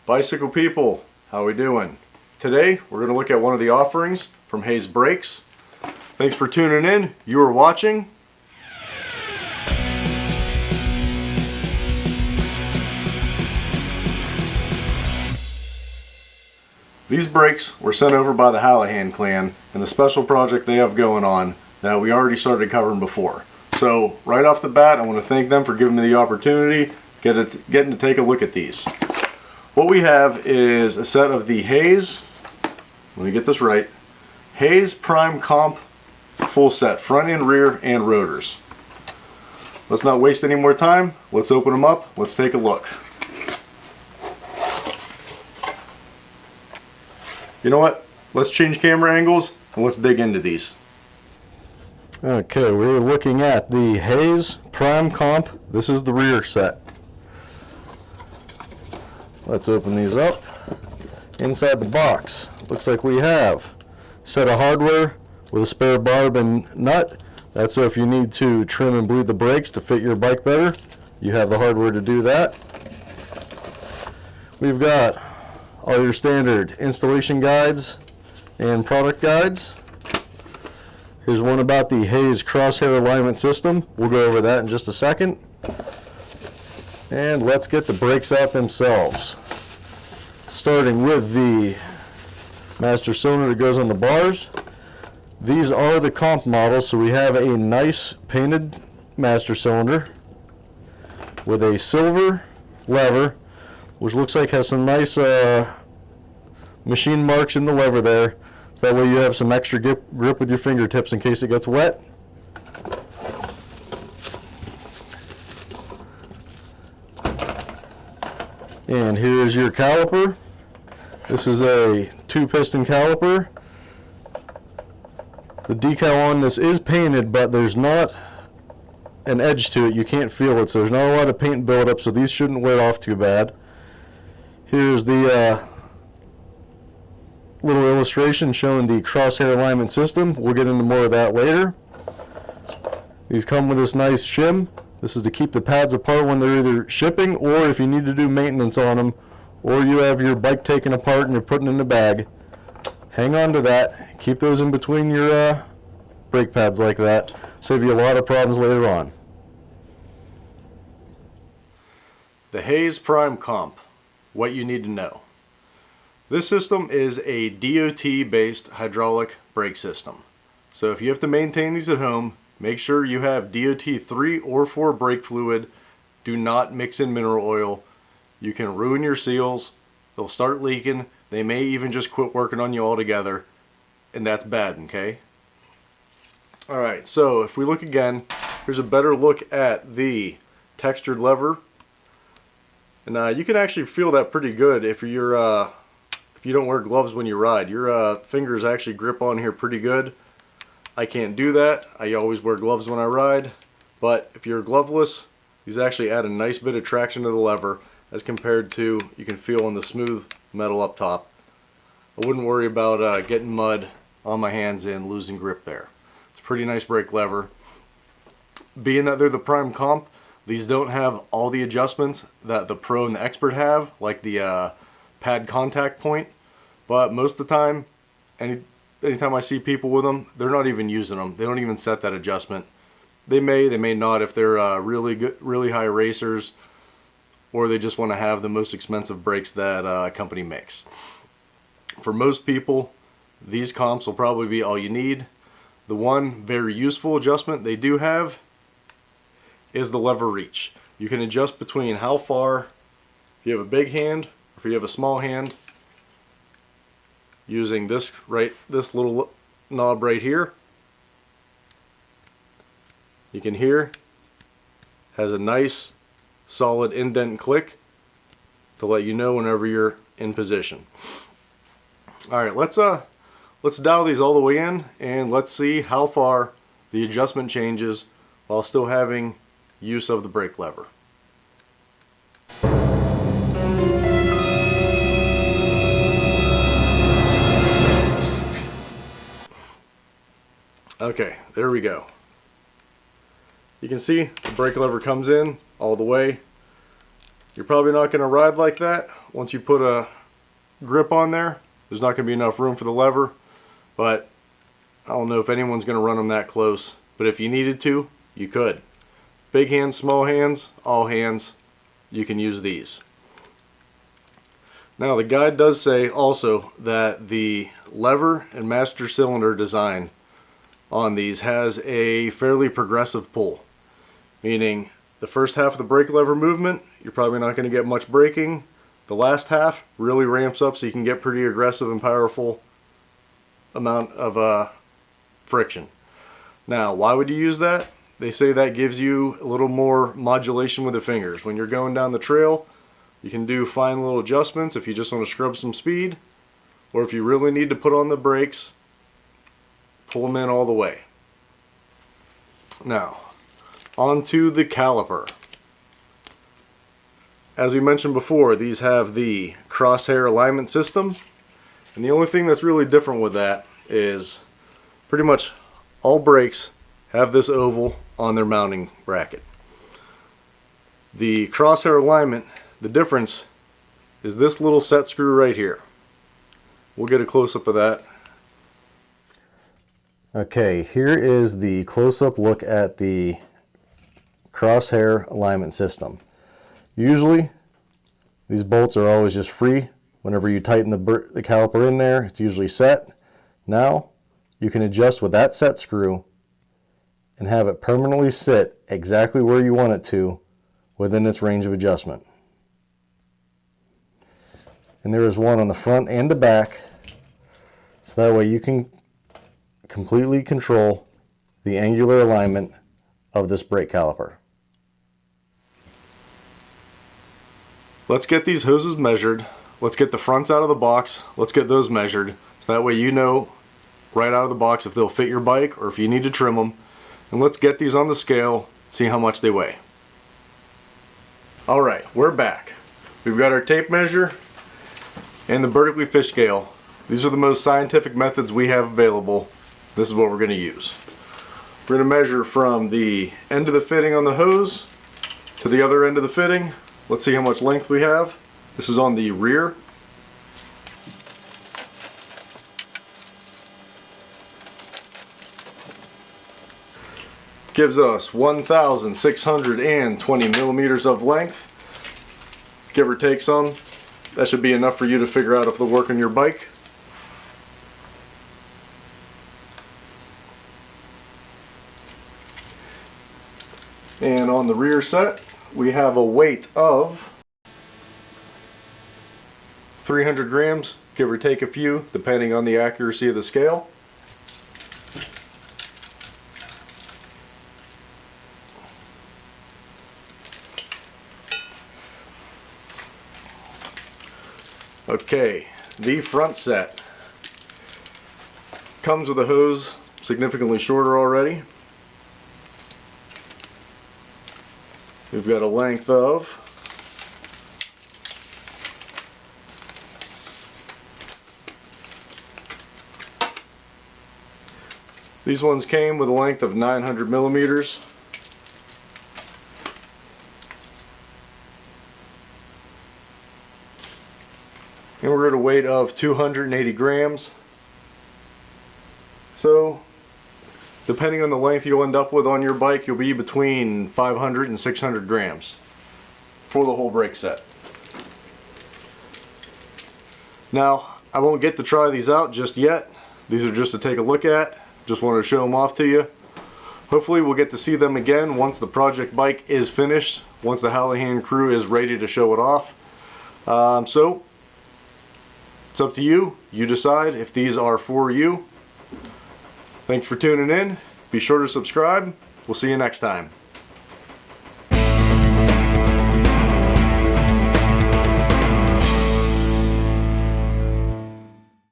Bicycle people, how we doing? Today we're going to look at one of the offerings from Hayes Brakes. Thanks for tuning in. You are watching These brakes were sent over by the Hallahan clan and the special project they have going on that we already started covering before. So right off the bat, I want to thank them for giving me the opportunity getting to take a look at these. What we have is a set of the Hayes, let me get this right, Hayes Prime Comp full set, front and rear and rotors. Let's not waste any more time. Let's open them up. Let's take a look. You know what? Let's change camera angles and let's dig into these. Okay, we're looking at the Hayes Prime Comp. This is the rear set. Let's open these up. Inside the box, looks like we have a set of hardware with a spare barb and nut. That's so if you need to trim and bleed the brakes to fit your bike better, you have the hardware to do that. We've got all your standard installation guides and product guides. Here's one about the Hayes crosshair alignment system. We'll go over that in just a second. And let's get the brakes out themselves. Starting with the master cylinder that goes on the bars. These are the comp models, so we have a nice painted master cylinder with a silver lever, which looks like has some nice machine marks in the lever there. So that way you have some extra grip with your fingertips in case it gets wet. And here's your caliper. This is a 2-piston caliper. The decal on this is painted, but there's not an edge to it. You can't feel it, so there's not a lot of paint buildup, so these shouldn't wear off too bad. Here's the little illustration showing the crosshair alignment system. We'll get into more of that later. These come with this nice shim. This is to keep the pads apart when they're either shipping or if you need to do maintenance on them, or you have your bike taken apart and you're putting in a bag. Hang on to that. Keep those in between your brake pads like that. Save you a lot of problems later on. The Hayes Prime Comp. What you need to know. This system is a DOT-based hydraulic brake system. So if you have to maintain these at home, make sure you have DOT 3 or 4 brake fluid. Do not mix in mineral oil. You can ruin your seals. They'll start leaking. They may even just quit working on you altogether. And that's bad, okay? Alright, so if we look again, here's a better look at the textured lever. And you can actually feel that pretty good if you're if you don't wear gloves when you ride. Your fingers actually grip on here pretty good. I can't do that. I always wear gloves when I ride. But if you're gloveless, these actually add a nice bit of traction to the lever as compared to you can feel on the smooth metal up top. I wouldn't worry about getting mud on my hands and losing grip there. It's a pretty nice brake lever. Being that they're the Prime Comp, these don't have all the adjustments that the Pro and the Expert have, like the pad contact point. But most of the time, anytime I see people with them, they're not even using them. They don't even set that adjustment. They may not if they're really good, really high racers, or they just want to have the most expensive brakes that a company makes. For most people, these comps will probably be all you need. The one very useful adjustment they do have is the lever reach. You can adjust between how far, if you have a big hand, or if you have a small hand, using this little knob right here. You can hear has a nice solid indent click to let you know whenever you're in position. Alright, let's dial these all the way in and let's see how far the adjustment changes while still having use of the brake lever. Okay, there we go. You can see the brake lever comes in all the way. You're probably not going to ride like that once you put a grip on there, there's not going to be enough room for the lever, but I don't know if anyone's going to run them that close, but if you needed to, you could. Big hands, small hands, all hands, you can use these. Now the guide does say also that the lever and master cylinder design on these has a fairly progressive pull, meaning the first half of the brake lever movement, you're probably not going to get much braking. The last half really ramps up so you can get pretty aggressive and powerful amount of friction. Now, why would you use that? They say that gives you a little more modulation with the fingers. When you're going down the trail, you can do fine little adjustments if you just want to scrub some speed, or if you really need to put on the brakes, pull them in all the way. Now, onto the caliper. As we mentioned before, these have the crosshair alignment system, and the only thing that's really different with that is pretty much all brakes have this oval on their mounting bracket. The crosshair alignment, the difference is this little set screw right here. We'll get a close-up of that. Okay, here is the close-up look at the crosshair alignment system. Usually these bolts are always just free. Whenever you tighten the caliper in there, it's usually set. Now you can adjust with that set screw and have it permanently sit exactly where you want it to within its range of adjustment. And there is one on the front and the back, so that way you can completely control the angular alignment of this brake caliper. Let's get these hoses measured. Let's get the fronts out of the box. Let's get those measured, so that way you know right out of the box if they'll fit your bike or if you need to trim them. And let's get these on the scale, see how much they weigh. Alright, we're back. We've got our tape measure and the vertically fish scale. These are the most scientific methods we have available. This is what we're going to use. We're going to measure from the end of the fitting on the hose to the other end of the fitting. Let's see how much length we have. This is on the rear. Gives us 1,620 millimeters of length, give or take some. That should be enough for you to figure out if they'll work on your bike. And on the rear set, we have a weight of 300 grams, give or take a few, depending on the accuracy of the scale. Okay, the front set comes with a hose significantly shorter already. We've got a length of 900 millimeters. And we're at a weight of 280 grams. So, depending on the length you'll end up with on your bike, you'll be between 500 and 600 grams for the whole brake set. Now, I won't get to try these out just yet. These are just to take a look at. Just wanted to show them off to you. Hopefully we'll get to see them again once the project bike is finished, once the Hallahan crew is ready to show it off. So, it's up to you. You decide if these are for you. Thanks for tuning in. Be sure to subscribe. We'll see you next time.